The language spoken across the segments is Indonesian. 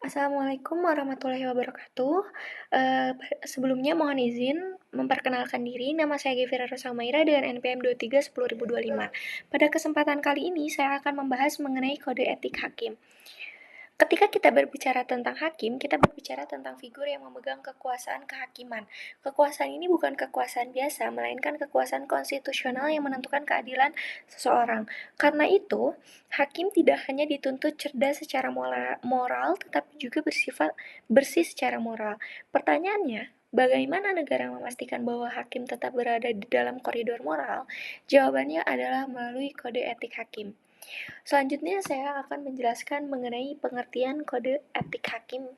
Assalamualaikum warahmatullahi wabarakatuh. Sebelumnya mohon izin memperkenalkan diri, nama saya Gevira Rosamaira dengan NPM 23 10.025. Pada kesempatan kali ini, saya akan membahas mengenai kode etik hakim. Ketika kita berbicara tentang hakim, kita berbicara tentang figur yang memegang kekuasaan kehakiman. Kekuasaan ini bukan kekuasaan biasa, melainkan kekuasaan konstitusional yang menentukan keadilan seseorang. Karena itu, hakim tidak hanya dituntut cerdas secara moral, tetapi juga bersifat bersih secara moral. Pertanyaannya, bagaimana negara memastikan bahwa hakim tetap berada di dalam koridor moral? Jawabannya adalah melalui kode etik hakim. Selanjutnya saya akan menjelaskan mengenai pengertian kode etik hakim.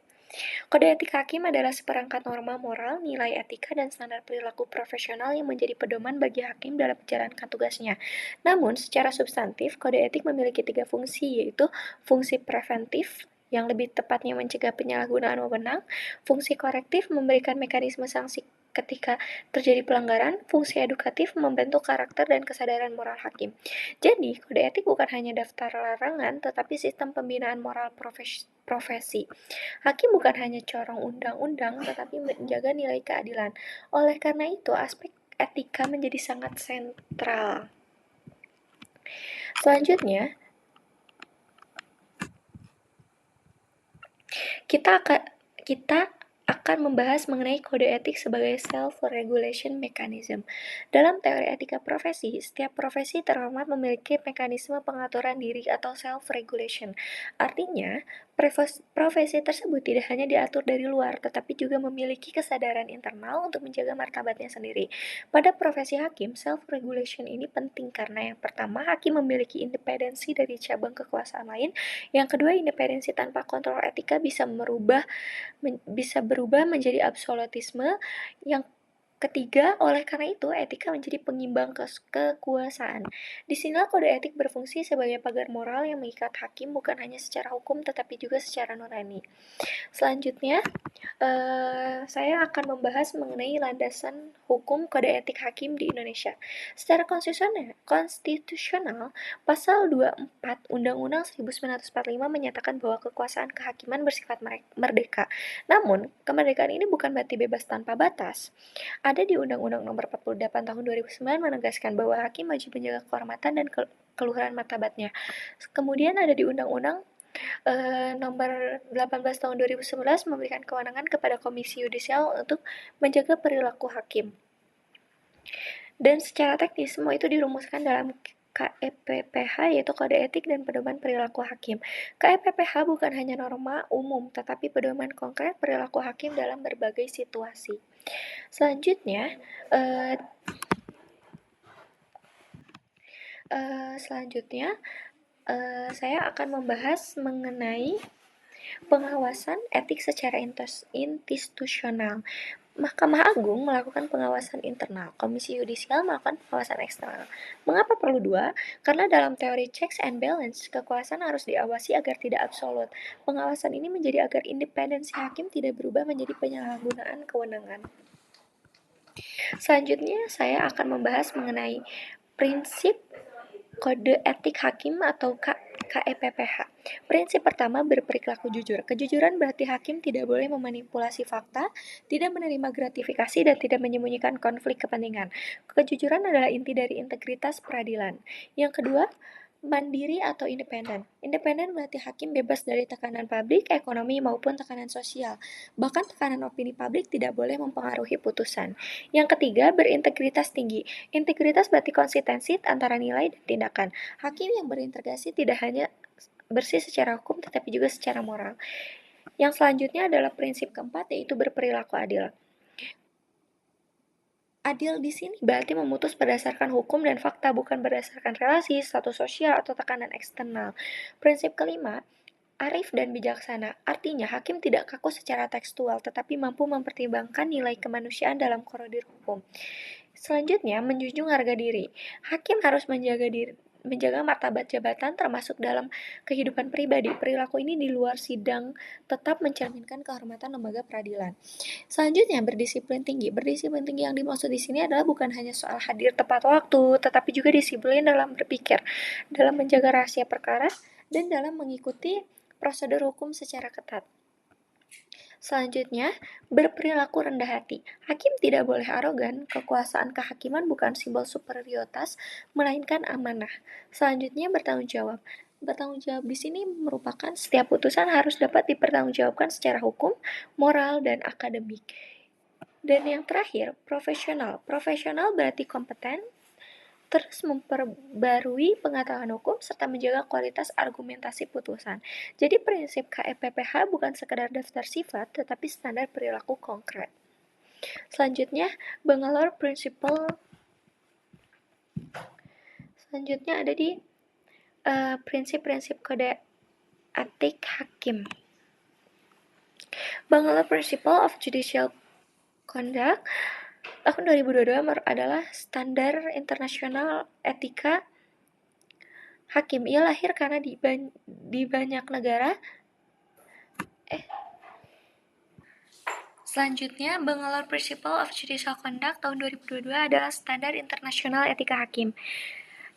Kode etik hakim adalah seperangkat norma moral, nilai etika, dan standar perilaku profesional yang menjadi pedoman bagi hakim dalam menjalankan tugasnya. Namun, secara substantif, kode etik memiliki 3 fungsi, yaitu fungsi preventif, yang lebih tepatnya mencegah penyalahgunaan wewenang, fungsi korektif memberikan mekanisme sanksi ketika terjadi pelanggaran, fungsi edukatif membentuk karakter dan kesadaran moral hakim. Jadi, kode etik bukan hanya daftar larangan, tetapi sistem pembinaan moral profesi. Hakim bukan hanya corong undang-undang, tetapi menjaga nilai keadilan. Oleh karena itu, aspek etika menjadi sangat sentral. Selanjutnya, kita akan membahas mengenai kode etik sebagai self-regulation mechanism. Dalam teori etika profesi, setiap profesi terhormat memiliki mekanisme pengaturan diri atau self-regulation. Artinya, profesi tersebut tidak hanya diatur dari luar, tetapi juga memiliki kesadaran internal untuk menjaga martabatnya sendiri. Pada profesi hakim, self-regulation ini penting karena yang pertama, hakim memiliki independensi dari cabang kekuasaan lain. Yang kedua, independensi tanpa kontrol etika bisa berubah menjadi absolutisme. Yang ketiga, oleh karena itu, etika menjadi pengimbang kekuasaan. Disinilah kode etik berfungsi sebagai pagar moral yang mengikat hakim bukan hanya secara hukum, tetapi juga secara nurani. Selanjutnya, saya akan membahas mengenai landasan hukum kode etik hakim di Indonesia. Secara konstitusional, Pasal 24 Undang-Undang 1945 menyatakan bahwa kekuasaan kehakiman bersifat merdeka. Namun, kemerdekaan ini bukan berarti bebas tanpa batas. Ada di Undang-Undang Nomor 48 Tahun 2009 menegaskan bahwa hakim wajib menjaga kehormatan dan keluhuran martabatnya. Kemudian ada di Undang-Undang Nomor 18 Tahun 2011 memberikan kewenangan kepada Komisi Yudisial untuk menjaga perilaku hakim. Dan secara teknis, semua itu dirumuskan dalam KEPPH, yaitu Kode Etik dan Pedoman Perilaku Hakim. KEPPH bukan hanya norma umum, tetapi pedoman konkret perilaku hakim dalam berbagai situasi. Selanjutnya, saya akan membahas mengenai pengawasan etik secara institusional. Mahkamah Agung melakukan pengawasan internal, Komisi Yudisial melakukan pengawasan eksternal. Mengapa perlu dua? Karena dalam teori checks and balance, kekuasaan harus diawasi agar tidak absolut. Pengawasan ini menjadi agar independensi hakim tidak berubah menjadi penyalahgunaan kewenangan. Selanjutnya, saya akan membahas mengenai prinsip kode etik hakim atau KEPPH. Prinsip pertama, berperilaku jujur. Kejujuran berarti hakim tidak boleh memanipulasi fakta, tidak menerima gratifikasi, dan tidak menyembunyikan konflik kepentingan. Kejujuran adalah inti dari integritas peradilan. Yang kedua, mandiri atau independen. Independen berarti hakim bebas dari tekanan publik, ekonomi, maupun tekanan sosial. Bahkan tekanan opini publik tidak boleh mempengaruhi putusan. Yang ketiga, berintegritas tinggi. Integritas berarti konsistensi antara nilai dan tindakan. Hakim yang berintegrasi tidak hanya bersih secara hukum, tetapi juga secara moral. Yang selanjutnya adalah prinsip keempat, yaitu berperilaku adil. Adil di sini berarti memutus berdasarkan hukum dan fakta, bukan berdasarkan relasi, status sosial, atau tekanan eksternal. Prinsip kelima, arif dan bijaksana. Artinya, hakim tidak kaku secara tekstual, tetapi mampu mempertimbangkan nilai kemanusiaan dalam koridor hukum. Selanjutnya, menjunjung harga diri. Hakim harus menjaga martabat jabatan termasuk dalam kehidupan pribadi. Perilaku ini di luar sidang tetap mencerminkan kehormatan lembaga peradilan. Selanjutnya, berdisiplin tinggi. Berdisiplin tinggi yang dimaksud di sini adalah bukan hanya soal hadir tepat waktu, tetapi juga disiplin dalam berpikir, dalam menjaga rahasia perkara, dan dalam mengikuti prosedur hukum secara ketat. Selanjutnya, berperilaku rendah hati. Hakim tidak boleh arogan, kekuasaan kehakiman bukan simbol superioritas, melainkan amanah. Selanjutnya, bertanggung jawab. Bertanggung jawab di sini merupakan setiap putusan harus dapat dipertanggungjawabkan secara hukum, moral, dan akademik. Dan yang terakhir, profesional. Profesional berarti kompeten, terus memperbarui pengetahuan hukum serta menjaga kualitas argumentasi putusan. Jadi prinsip KEPPH bukan sekedar daftar sifat, tetapi standar perilaku konkret. Selanjutnya, Bangalore Principle. Selanjutnya ada di prinsip-prinsip kode etik hakim. Bangalore Principle of Judicial Conduct tahun 2022 adalah standar internasional etika hakim. Ia lahir karena di banyak negara. Selanjutnya, Bangalore Principle of Judicial Conduct tahun 2022 adalah standar internasional etika hakim.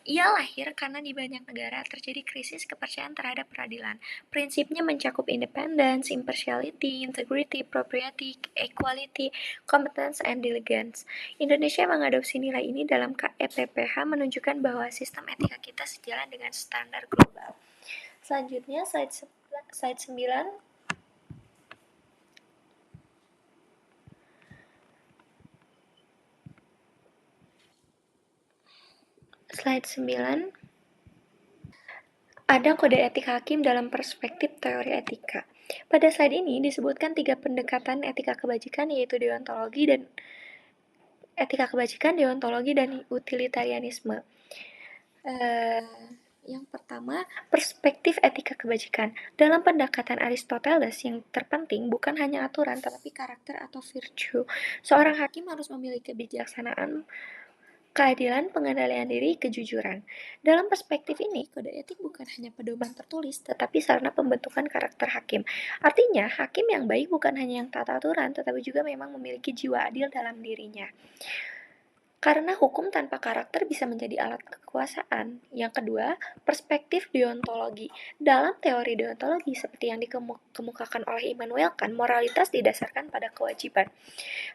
Ia lahir karena di banyak negara terjadi krisis kepercayaan terhadap peradilan. Prinsipnya mencakup independence, impartiality, integrity, propriety, equality, competence, and diligence. Indonesia mengadopsi nilai ini dalam KEPPH menunjukkan bahwa sistem etika kita sejalan dengan standar global. Selanjutnya, slide 9. Slide 9. Ada kode etik hakim dalam perspektif teori etika. Pada slide ini disebutkan 3 pendekatan etika kebajikan, yaitu deontologi dan utilitarianisme. Yang pertama, perspektif etika kebajikan. Dalam pendekatan Aristoteles, yang terpenting bukan hanya aturan, tetapi karakter atau virtue. Seorang hakim harus memiliki kebijaksanaan, keadilan, pengendalian diri, kejujuran. Dalam perspektif ini, kode etik bukan hanya pedoman tertulis, tetapi sarana pembentukan karakter hakim. Artinya, hakim yang baik bukan hanya yang taat aturan, tetapi juga memang memiliki jiwa adil dalam dirinya. Karena hukum tanpa karakter bisa menjadi alat kekuasaan. Yang kedua, perspektif deontologi. Dalam teori deontologi, seperti yang dikemukakan oleh Immanuel Kant, moralitas didasarkan pada kewajiban.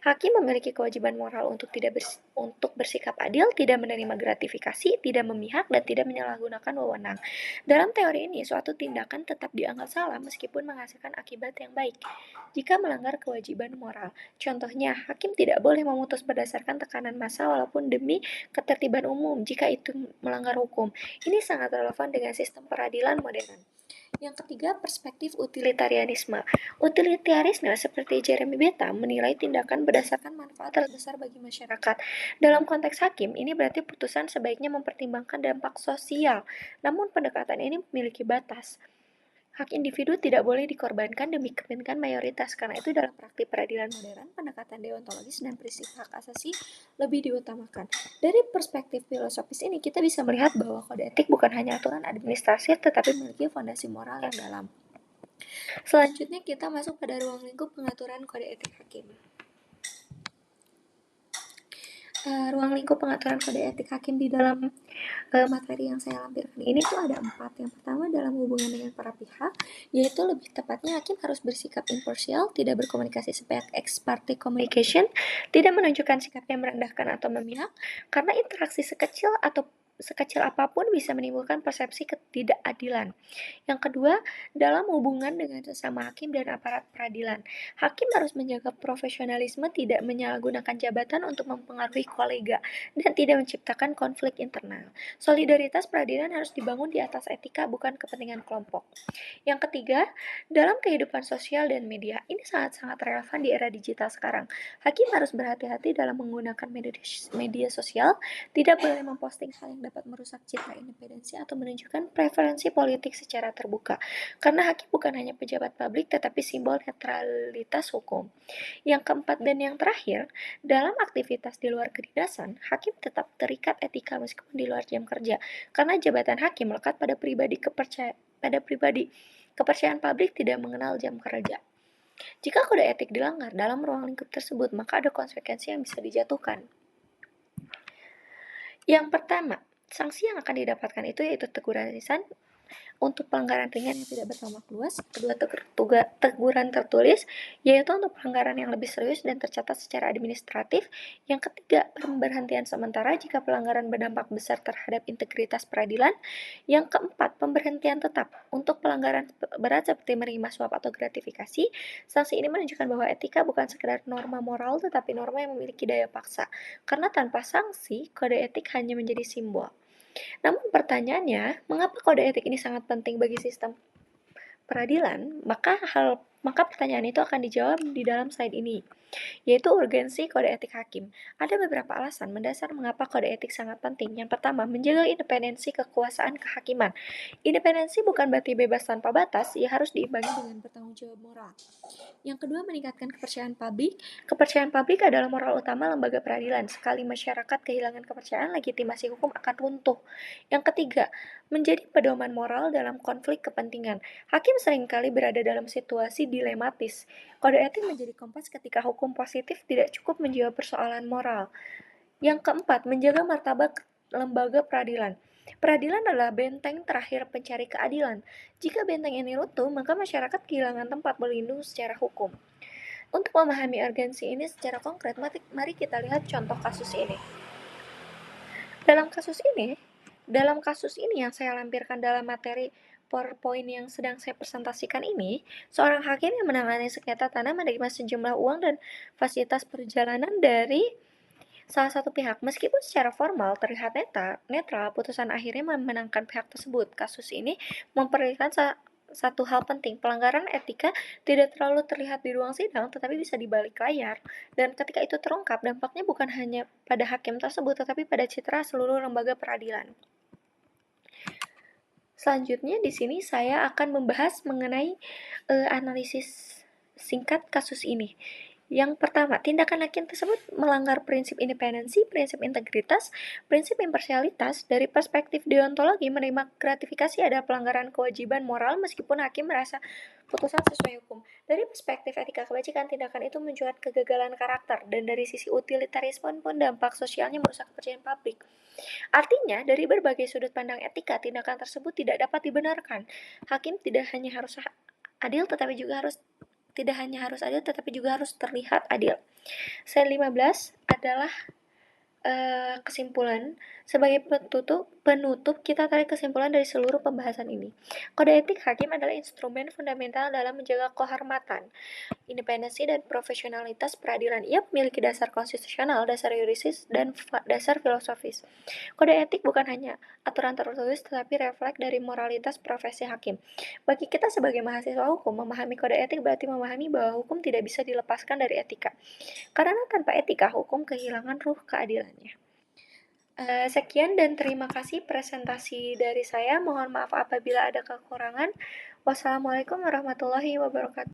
Hakim memiliki kewajiban moral untuk bersikap adil, tidak menerima gratifikasi, tidak memihak, dan tidak menyalahgunakan wewenang. Dalam teori ini, suatu tindakan tetap dianggap salah meskipun menghasilkan akibat yang baik jika melanggar kewajiban moral. Contohnya, hakim tidak boleh memutus berdasarkan tekanan massa walaupun demi ketertiban umum jika itu melanggar hukum. Ini sangat relevan dengan sistem peradilan modern. Yang ketiga, perspektif utilitarianisme. Utilitarisme seperti Jeremy Bentham menilai tindakan berdasarkan manfaat terbesar bagi masyarakat. Dalam konteks hakim, ini berarti putusan sebaiknya mempertimbangkan dampak sosial. Namun pendekatan ini memiliki batas. Hak individu tidak boleh dikorbankan demi kepentingan mayoritas. Karena itu dalam praktik peradilan modern, pendekatan deontologis dan prinsip hak asasi lebih diutamakan. Dari perspektif filosofis ini, kita bisa melihat bahwa kode etik bukan hanya aturan administratif, tetapi memiliki fondasi moral yang dalam. Selanjutnya kita masuk pada ruang lingkup pengaturan kode etik hakim. Ruang lingkup pengaturan kode etik hakim di dalam materi yang saya lampirkan ini tuh ada 4. Yang pertama, dalam hubungan dengan para pihak, yaitu lebih tepatnya hakim harus bersikap imparsial, tidak berkomunikasi sebagai ex parte communication, tidak menunjukkan sikap yang merendahkan atau memihak, karena interaksi sekecil apapun bisa menimbulkan persepsi ketidakadilan. Yang kedua, dalam hubungan dengan sesama hakim dan aparat peradilan, hakim harus menjaga profesionalisme, tidak menyalahgunakan jabatan untuk mempengaruhi kolega, dan tidak menciptakan konflik internal. Solidaritas peradilan harus dibangun di atas etika, bukan kepentingan kelompok. Yang ketiga, dalam kehidupan sosial dan media, ini sangat-sangat relevan di era digital sekarang. Hakim harus berhati-hati dalam menggunakan media sosial, tidak boleh memposting hal yang dapat merusak citra independensi atau menunjukkan preferensi politik secara terbuka. Karena hakim bukan hanya pejabat publik, tetapi simbol netralitas hukum. Yang keempat dan yang terakhir, dalam aktivitas di luar kedinasan, hakim tetap terikat etika meskipun di luar jam kerja. Karena jabatan hakim melekat pada kepercayaan publik tidak mengenal jam kerja. Jika kode etik dilanggar dalam ruang lingkup tersebut, maka ada konsekuensi yang bisa dijatuhkan. Yang pertama, sanksi yang akan didapatkan itu yaitu teguran lisan untuk pelanggaran ringan yang tidak berdampak luas. Kedua, teguran tertulis, yaitu untuk pelanggaran yang lebih serius dan tercatat secara administratif. Yang ketiga, pemberhentian sementara jika pelanggaran berdampak besar terhadap integritas peradilan. Yang keempat, pemberhentian tetap untuk pelanggaran berat seperti menerima suap atau gratifikasi. Sanksi ini menunjukkan bahwa etika bukan sekedar norma moral, tetapi norma yang memiliki daya paksa. Karena tanpa sanksi, kode etik hanya menjadi simbol. Namun pertanyaannya, mengapa kode etik ini sangat penting bagi sistem peradilan? Maka pertanyaan itu akan dijawab di dalam slide ini, yaitu urgensi kode etik hakim. Ada beberapa alasan mendasar mengapa kode etik sangat penting. Yang pertama, menjaga independensi kekuasaan kehakiman. Independensi bukan berarti bebas tanpa batas, ia harus diimbangi dengan bertanggung jawab moral. Yang kedua, meningkatkan kepercayaan publik. Kepercayaan publik adalah moral utama lembaga peradilan. Sekali masyarakat kehilangan kepercayaan, legitimasi hukum akan runtuh. Yang ketiga, menjadi pedoman moral dalam konflik kepentingan. Hakim seringkali berada dalam situasi dilematis. Kode etik menjadi kompas ketika hukum positif tidak cukup menjawab persoalan moral. Yang keempat, menjaga martabat lembaga peradilan. Peradilan adalah benteng terakhir pencari keadilan. Jika benteng ini runtuh, maka masyarakat kehilangan tempat berlindung secara hukum. Untuk memahami urgensi ini secara konkret, mari kita lihat contoh kasus ini. Dalam kasus ini yang saya lampirkan dalam materi PowerPoint yang sedang saya presentasikan ini, seorang hakim yang menangani sengketa tanah menerima sejumlah uang dan fasilitas perjalanan dari salah satu pihak. Meskipun secara formal terlihat netral, putusan akhirnya memenangkan pihak tersebut. Kasus ini memperlihatkan satu hal penting, pelanggaran etika tidak terlalu terlihat di ruang sidang, tetapi bisa di balik layar. Dan ketika itu terungkap, dampaknya bukan hanya pada hakim tersebut, tetapi pada citra seluruh lembaga peradilan. Selanjutnya di sini saya akan membahas mengenai analisis singkat kasus ini. Yang pertama, tindakan hakim tersebut melanggar prinsip independensi, prinsip integritas, prinsip imparsialitas. Dari perspektif deontologi, menerima gratifikasi adalah pelanggaran kewajiban moral meskipun hakim merasa putusan sesuai hukum. Dari perspektif etika kebajikan, tindakan itu menunjukkan kegagalan karakter, dan dari sisi utilitarisme pun dampak sosialnya merusak kepercayaan publik. Artinya, dari berbagai sudut pandang etika, tindakan tersebut tidak dapat dibenarkan. Hakim tidak hanya harus adil, tetapi juga harus terlihat adil. Slide 15 adalah kesimpulan. Sebagai penutup, kita tarik kesimpulan dari seluruh pembahasan ini. Kode etik hakim adalah instrumen fundamental dalam menjaga kehormatan, independensi, dan profesionalitas peradilan. Ia memiliki dasar konstitusional, dasar yuridis, dan dasar filosofis. Kode etik bukan hanya aturan tertulis, tetapi refleks dari moralitas profesi hakim. Bagi kita sebagai mahasiswa hukum, memahami kode etik berarti memahami bahwa hukum tidak bisa dilepaskan dari etika. Karena tanpa etika, hukum kehilangan ruh keadilannya. Sekian dan terima kasih presentasi dari saya. Mohon maaf apabila ada kekurangan. Wassalamualaikum warahmatullahi wabarakatuh.